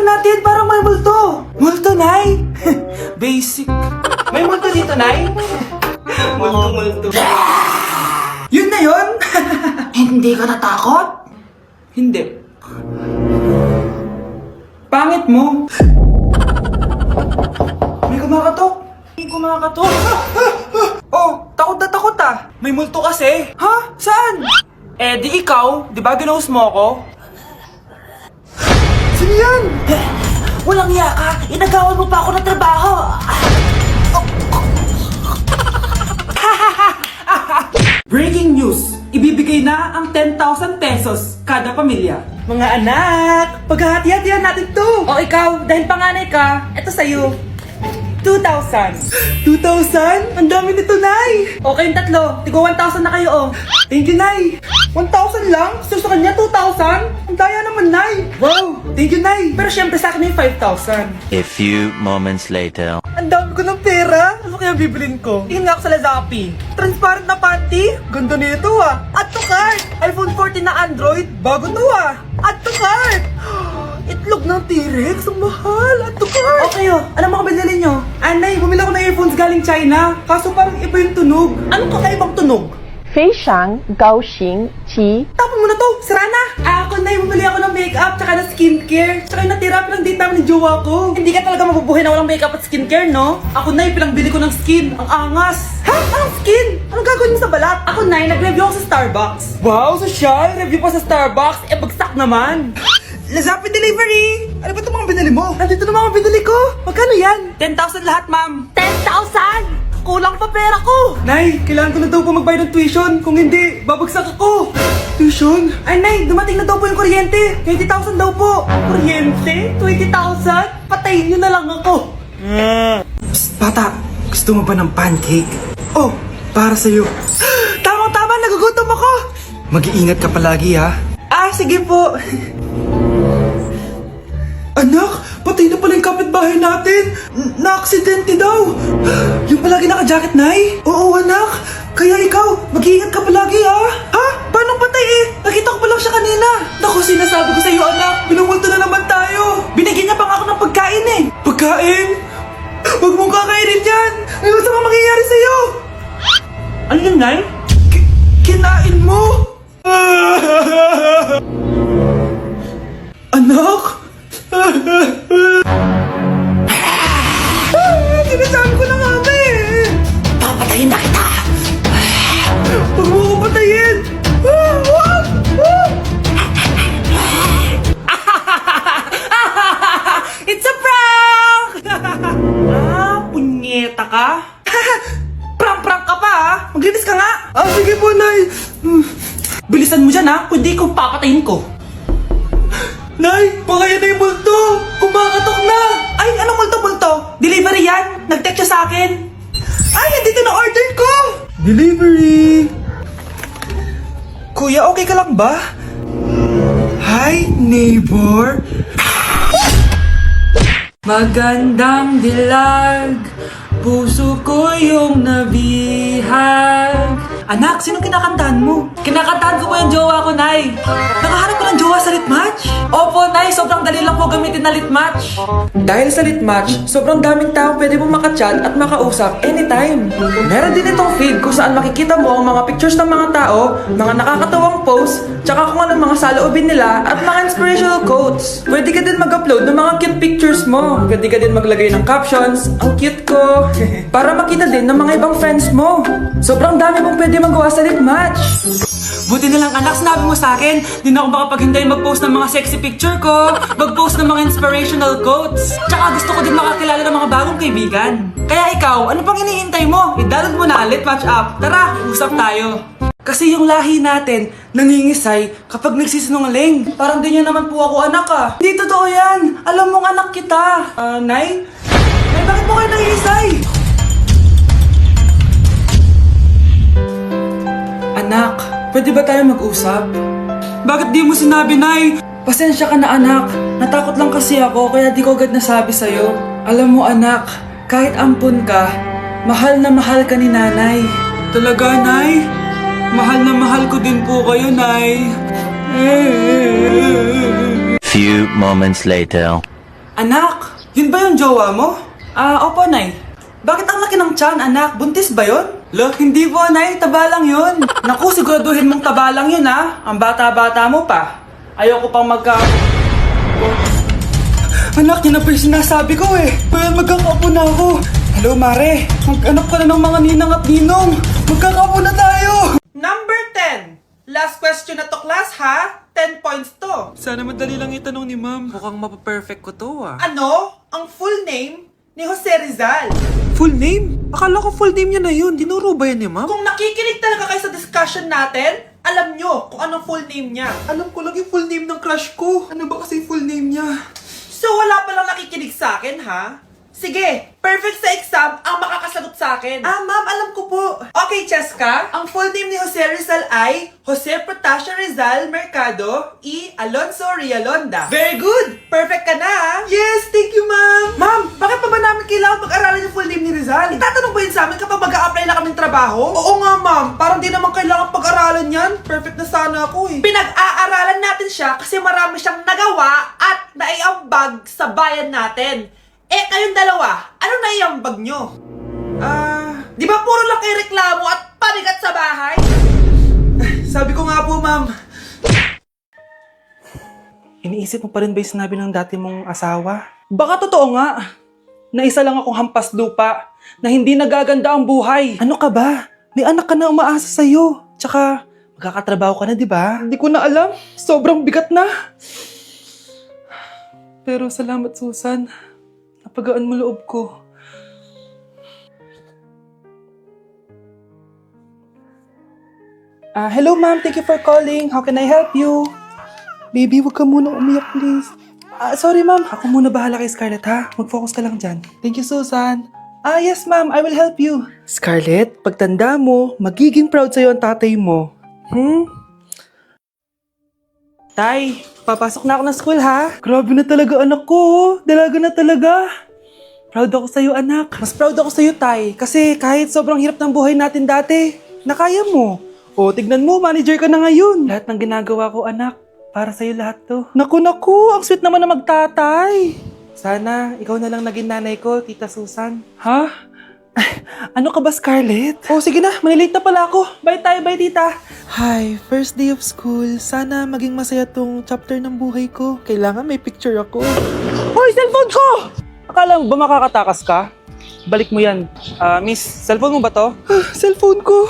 tingnan natin, parang may multo. Multo, Nay? Basic. May multo dito, Nay? Multo. Yun na yun? Hindi ka natakot? Hindi. Pangit mo. May kumakatok. Oh, takot na takot ah. May multo kasi. Ha? Saan? Eh, di ikaw. Di ba ginose mo ako? Sino yan? Walang iya ka! Inagawan mo pa ako ng trabaho! Breaking news! Ibibigay na ang 10,000 pesos kada pamilya. Mga anak, paghahati-hatihan natin to. O ikaw, dahil panganay ka, eto sa'yo. 2,000. 2,000? Ang dami nito, Nay. O kayong tatlo, tigo 1,000 na kayo, oh. Thank you, Nay. 1,000 lang? So sa kanya, 2,000? Ang daya naman, Nay. Wow, thank you, Nay. Pero syempre sa akin yung 5,000. A few moments later. Ang dami ko ng pera. Ano kaya bibilin ko? Tingin nga ako sa Lazappi. Transparent na panty? Ganda nito ah. Add to cart. iPhone 14 na Android. Bago to ah. Add to cart. Itlog ng T-Rex. Ang mahal. Add to cart. Okay oh. Ano mga binili nyo? Anay, bumili ako ng earphones galing China. Kaso parang iba yung tunog. Anong kakaibang tunog? 非常高兴其 Tapon mo na to! Sira na! Ako na bumili ako ng makeup tsaka ng skincare. Tsaka yung natira pa ng date namin ng jowa ko. Hindi ka talaga mabubuhay na walang makeup at skincare, no? Ako na pinangbili ko ng skin. Ang angas! Ha? Anong skin? Anong gagawin mo sa balat? Ako na nag-review ako sa Starbucks. Wow, social! Review pa sa Starbucks? Eh, bagsak naman! Lazappi Delivery! Ano ba itong mga binili mo? Nandito na mga binili ko! Magkano yan? 10,000 lahat, ma'am! 10,000! Kulang pa pera ko! Nay, kailangan ko na daw po magbayad ng tuition. Kung hindi, babagsak ako. Tuition? Ay, Nay, dumating na daw po yung kuryente. 20,000 daw po. Kuryente? 20,000? Patayin niyo na lang ako. Psst, bata. Gusto mo ba ng pancake? Oh, para sa'yo. Tamang-tama, nagugutom ako. Mag-iingat ka palagi, ha? Ah, sige po. Anak, patay na pala yung kapitbahay natin. Na-aksidente daw. Yung palagi naka-jacket, Nay? Oo, anak. Kaya ikaw, mag-iingat ka palagi, ha? Ha? Paano patay eh? Nakita ko pa lang siya kanina. Naku, sinasabi ko sa'yo, anak. Binumulto na naman tayo. Binigyan niya pa nga ako ng pagkain eh. Pagkain? Huwag mong kakainin yan. May masama mangyayari sa'yo. Ano yun, Nay? Kinain mo? Anak? Sinasabi ko na nga ba eh! Papatayin na kita! Huwag mo ko patayin! It's a prank! Punyeta ka? Prank-prank ka pa ha? Maglinis ka nga! Sige po, Nay! Bilisan mo dyan ha, kundi kung papatayin ko. Nay, pakaya na yung multo! Kumakatok na! Ay, anong multo-multo? Delivery yan? Nag-text siya sa akin. Ay, nandito na order ko! Delivery! Kuya, okay ka lang ba? Hi, neighbor! Magandang dilag, puso ko yung nabihag. Anak, sino kinakantahan mo? Kinakantahan ko po yung jowa ko, Nay. Nakaharap ko ng jowa sa litmatch? Opo, Nay. Sobrang dali lang po gamitin na litmatch. Dahil sa litmatch, sobrang daming tao pwede mo makachat at makausap anytime. Meron din itong feed kung saan makikita mo ang mga pictures ng mga tao, mga nakakatawang posts, tsaka kung anong mga saloobin nila at mga inspirational quotes. Pwede ka din mag-upload ng mga cute pictures mo. Pwede ka din maglagay ng captions, ang cute ko, para makita din ng mga ibang friends mo. Sobrang dami mong pwede magawa sa litmatch. Buti na lang anak, sinabi mo sa akin, di na ako makapaghintay mag-post ng mga sexy picture ko, mag-post ng mga inspirational quotes. Tsaka gusto ko din makakilala ng mga bagong kaibigan. Kaya ikaw, ano pang hinihintay mo? I-download mo na ang Litmatch app. Tara, usap tayo. Kasi yung lahi natin, nangingisay kapag nagsisinungaling. Parang di niya naman po ako anak ah. Hindi totoo yan. Alam mong anak kita. Nay? Nay, bakit mo kayo nangingisay? Anak, pwede ba tayo mag-usap? Bakit di mo sinabi, Nay? Pasensya ka na, anak. Natakot lang kasi ako, kaya di ko agad nasabi sa'yo. Alam mo, anak, kahit ampun ka, mahal na mahal ka ni Nanay. Talaga, Nay? Mahal na mahal ko din po kayo, Nay. Few moments later. Anak, yun ba yung jowa mo? Opo, Nay. Bakit ang laki ng tiyan, anak? Buntis ba yun? Lo, hindi po, Nay. Taba lang yun. Naku, siguraduhin mong taba lang yun, ha? Ang bata-bata mo pa. Ayoko pang Anak, yun na pa yung sinasabi ko eh. Well, magkakaapo na ako. Hello, Mare. Mag-anak ka na ng mga ninang at ninong. Magkakaapo na tayo. Number 10. Last question na to, class, ha? 10 points to. Sana madali lang itanong ni ma'am. Mukhang mapaperfect ko to, ah. Ano? Ang full name ni Jose Rizal. Full name? Akala ko full name niya na yun. Dinuro ba yan ni ma'am? Kung nakikinig talaga kayo sa discussion natin, alam nyo kung anong full name niya. Alam ko lang yung full name ng crush ko. Ano ba kasi yung full name niya? So wala palang nakikinig sa akin, ha? Sige, perfect sa exam ang makakasagot sa akin. Ma'am, alam ko po. Okay, Cheska, ang full name ni Jose Rizal ay Jose Protasio Rizal Mercado E. Alonso Rialonda. Very good! Perfect ka na, ha? Yes, thank you, ma'am. Ma'am, bakit pa ba namin kailangan pag-aralan yung full name ni Rizal? Itatanong ba yun sa amin kapag mag-a-apply na kaming trabaho? Oo nga, ma'am. Parang di naman kailangan pag-aralan yan. Perfect na sana ako, eh. Pinag-aaralan natin siya kasi marami siyang nagawa at naiambag sa bayan natin. Eh, kayong dalawa, ano naiambag nyo? Di ba puro lang kayo reklamo at panigat sa bahay? Sabi ko nga po, ma'am. Iniisip mo pa rin ba yung sinabi ng dati mong asawa? Baka totoo nga, na isa lang akong hampas lupa, na hindi nagaganda ang buhay. Ano ka ba? May anak ka na umaasa sa'yo. Tsaka, magkakatrabaho ka na, di ba? Hindi ko na alam. Sobrang bigat na. Pero salamat, Susan. Napagaan mo loob ko. Hello ma'am, thank you for calling. How can I help you? Baby, wag ka muna umiyak please. Sorry ma'am, ako muna bahala kay Scarlett ha. Mag-focus ka lang dyan. Thank you Susan. Yes ma'am, I will help you. Scarlett, pagtanda mo, magiging proud sa'yo ang tatay mo. Tay, papasok na ako ng school ha. Grabe na talaga anak ko, oh. Dalaga na talaga. Proud ako sa'yo anak. Mas proud ako sa'yo tay. Kasi kahit sobrang hirap ng buhay natin dati, nakaya mo. O tignan mo, manager ka na ngayon. Lahat ng ginagawa ko anak, para sa'yo lahat to. Naku, ang sweet naman na magtatay. Sana, ikaw na lang naging nanay ko, Tita Susan. Ha? Ano ka ba, Scarlett? Oh, sige na, manilate na pala ako. Bye tayo, bye tita. Hi, first day of school. Sana maging masaya tong chapter ng buhay ko. Kailangan may picture ako. Hoy, cellphone ko! Akala mo ba makakatakas ka? Balik mo yan. Miss, cellphone mo ba to? Cellphone ko.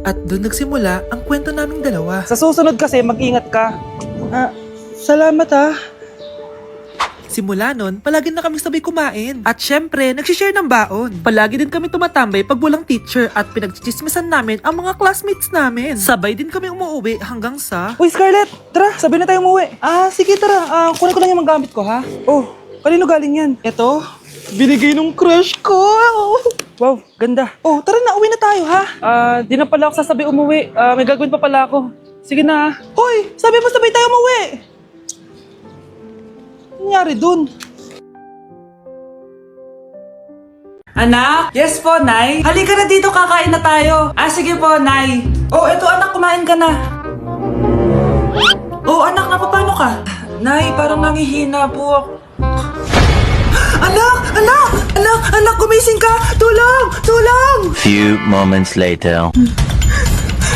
At doon nagsimula ang kwento naming dalawa. Sa susunod kasi, mag-ingat ka. Salamat ah. Simula nun, palagi na kami sabay kumain. At syempre, nagsishare ng baon. Palagi din kami tumatambay pag walang teacher at pinagchichismisan namin ang mga classmates namin. Sabay din kami umuwi hanggang sa... Uy, Scarlett! Tara, sabay na tayo umuwi. Sige tara. Kunin ko lang yung mga gamit ko, ha? Oh, kanino galing yan? Eto, binigay nung crush ko. Wow, ganda. Oh, tara na, uwi na tayo, ha? Di na pala ako sasabay umuwi. May gagawin pa pala ako. Sige na. Hoy, sabi mo sabay tayo umuwi. Ano nangyari dun? Anak? Yes po, Nay. Halika na dito, kakain na tayo. Sige po, Nay. Oh, eto anak, kumain ka na. Oh, anak, napapano ka? Nay, parang nangihina po ako. Anak, gumising ka! Tulong! Few moments later.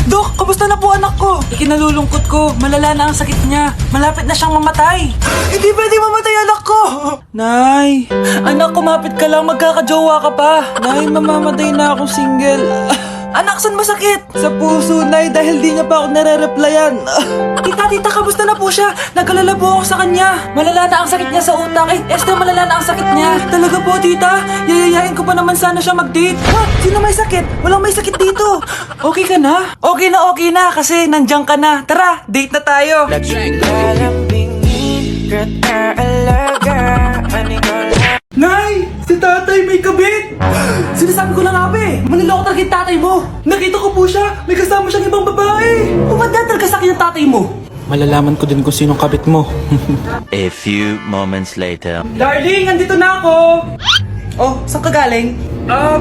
Dok, kamusta na po anak ko? Ikinalulungkot ko, malala na ang sakit niya. Malapit na siyang mamatay. Hindi pwede mamatay anak ko! Nay, anak, kumapit ka lang, magkakajowa ka pa. Nay, mamamatay na akong single. Anak, saan masakit? Sa puso, Nay, dahil di niya pa ako nare-replyan. Tita, kamusta na po siya? Nag-alala po ako sa kanya. Malala na ang sakit niya sa utak. Esther, malala na ang sakit niya. Talaga po, tita? Yayayain ko pa naman sana siya mag-date. Ha? Sino may sakit? Walang may sakit dito. Okay ka na? Okay na, kasi nandiyan ka na. Tara, date na tayo. Nay! Si tatay may kabit! Sinasabi ko na nga ba eh! Maniloko talaga yung tatay mo! Nakita ko po siya! May kasama siyang ibang babae! Umanda talaga sa akin yung tatay mo! Malalaman ko din kung sinong kabit mo. A few moments later. Darling, andito na ako! Oh, saan ka galing?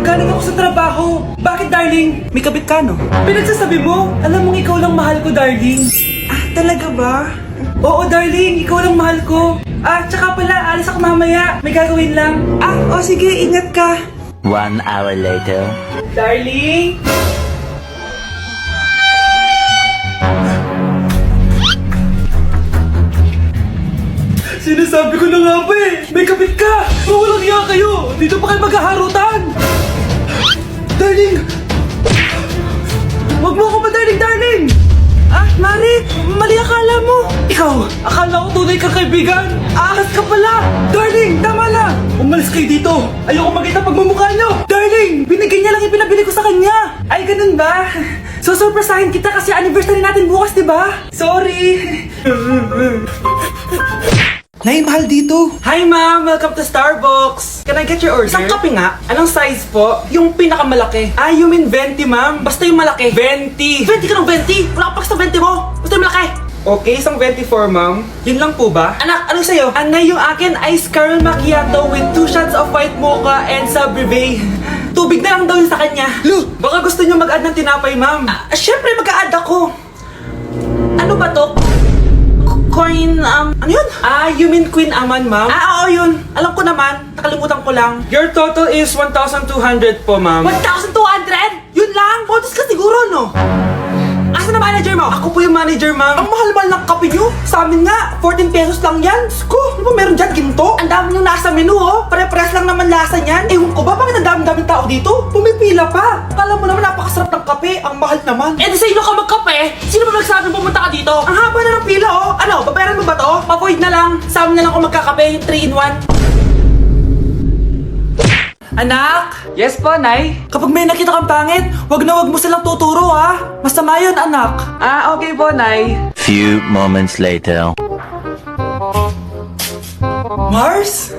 Galing ako sa trabaho. Bakit, darling? May kabit ka, no? Pinagsasabi mo? Alam mong ikaw lang mahal ko, darling. Talaga ba? Oo, darling, ikaw lang mahal ko. Tsaka pala, alis ako mamaya. May gagawin lang. Sige, ingat ka. 1 hour later. Darling? Sinasabi ko na nga ba eh! May kapit ka! Mawalang iya kayo! Dito pa kayo maghaharutan! Darling! Huwag mo ako darling, darling! Mari! Mali akala mo! Ikaw! Akala ko tunay kang kaibigan! Ahas ka pala! Darling! Tama na! Umalis kayo dito! Ayoko makita pagmumukha nyo! Darling! Binigay niya lang yung pinabili ko sa kanya! Ay, ganun ba? So, surpresahin kita kasi anniversary natin bukas, di ba? Sorry! Nay, mahal dito. Hi, ma'am. Welcome to Starbucks. Can I get your order? Isang kape nga. Anong size po? Yung pinakamalaki. You mean 20, ma'am? Basta yung malaki. 20. 20 ka ng 20? Wala ka pa sa 20 mo. Basta yung malaki. Okay, isang 24, ma'am. Yun lang po ba? Anak, anong sa'yo? Anay, yung akin ice caramel macchiato with 2 shots of white mocha and Sabrivay. Tubig na lang daw yun sa kanya. Lu, baka gusto nyo mag-add ng tinapay, ma'am. Siyempre, mag-a-add ako. Ano ba to? Coin, ano yun? You mean Queen Aman, ma'am? Oo, yun. Alam ko naman. Nakalimutan ko lang. Your total is 1,200 po, ma'am. 1,200? Yun lang? Bonus ka siguro, no? Asa na manager mo? Ako po yung manager, ma'am. Ang mahal-mahal ng kape nyo. Sa amin nga, 14 pesos lang yan. Sko, ano ba meron dyan? Ginto? Ang dami nyo nasa menu, oh. Pare-pares lang naman lasa niyan. Ewan ko ba, bakit ang dami-daming tao dito? Pumipila pa. Akala mo naman napakasarap ng kape. Ang mahal naman. Di sa inyo ka magkape? Sino ba nagsabi pumunta ka dito? Ang haba na ng pila, oh. Ano, babayaran mo ba to? Pa-void na lang. Sa amin na lang ako magkakape. 3-in-1. Anak! Yes po, Nay? Kapag may nakita kang pangit, wag mo silang tuturo, ha? Masama yun, anak. Okay po, Nay. Few moments later. Mars?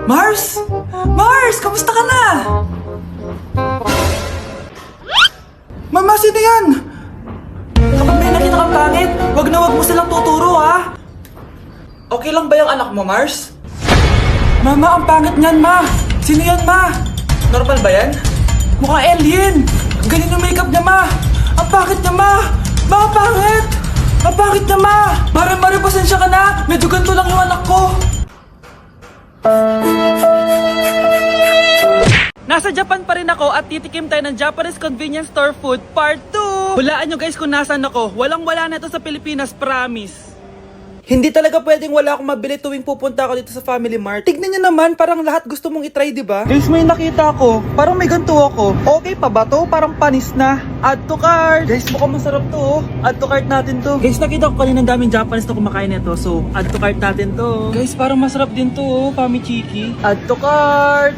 Mars? Mars, kamusta ka na? Mama, sino yan? Kapag may nakita kang pangit, wag mo silang tuturo, ha? Okay lang ba yung anak mo, Mars? Mama, ang pangit niyan, ma. Sino yan, ma? Normal ba yan? Mukhang alien. Ganyan yung makeup niya, ma. Ang pangit niya, ma. Ma, ang pangit. Ang pangit niya, ma. Mare, pasensya ka na. Medyo ganito lang yung anak ko. Nasa Japan pa rin ako at titikim tayo ng Japanese convenience store food part 2. Hulaan nyo guys kung nasan ako. Walang-wala na ito sa Pilipinas, promise. Hindi talaga pwedeng wala akong mabili tuwing pupunta ako dito sa Family Mart. Tignan nyo naman, parang lahat gusto mong itry, di ba? Guys, may nakita ako. Parang may ganito ako. Okay pa ba to? Parang panis na. Add to cart. Guys, mukhang masarap to, oh. Add to cart natin to. Guys, nakita ko kanina daming Japanese na kumakain nito. So, add to cart natin to. Guys, parang masarap din to, oh. Pamichiki. Add to cart.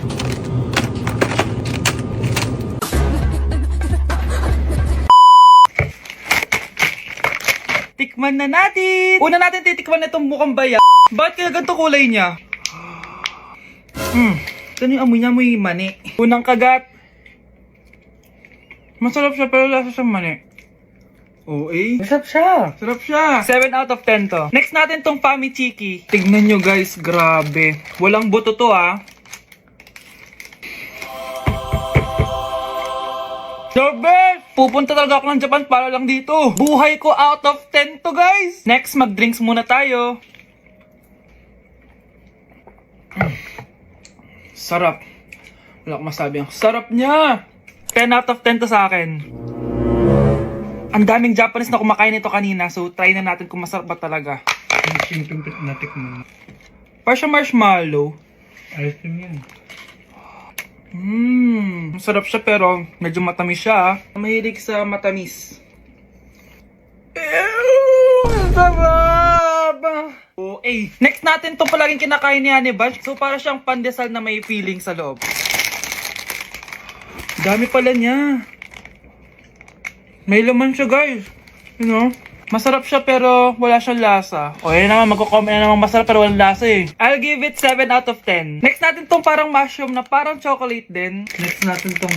Tikman na natin! Una natin titikman na itong mukhang baya. Bakit kaya ganito kulay niya? Ito yung amoy niya, amoy mani. Unang kagat. Masarap siya pero lasa sa mani. Masarap siya. Sarap siya. 7 out of 10 to. Next natin tong Pamichiki. Tignan nyo guys, grabe. Walang buto to, ah. The best! Pupunta talaga ako ng Japan para lang dito. Buhay ko out of 10 to, guys. Next, mag-drinks muna tayo. Sarap. Wala akong masabi. Ang sarap niya. 10 out of 10 to sa akin. Ang daming Japanese na kumakain nito kanina. So, try na natin kung masarap ba talaga. Parang marshmallow. Ice cream yan. Masarap siya pero medyo matamis siya. Mahilig sa matamis. Sarap! Next natin itong palaging kinakain ni Honey Bunch. So para siyang pandesal na may feeling sa loob. Dami pala niya. May laman siya guys. You know? Masarap siya pero wala siyang lasa. O yan naman, magko-comment na naman masarap pero walang lasa eh. I'll give it 7 out of 10. Next natin tong parang mushroom na parang chocolate din. Next natin tong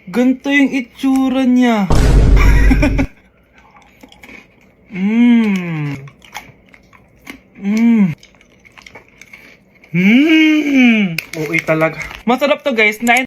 ganito yung itsura niya. Okay talaga. Masarap to guys. 9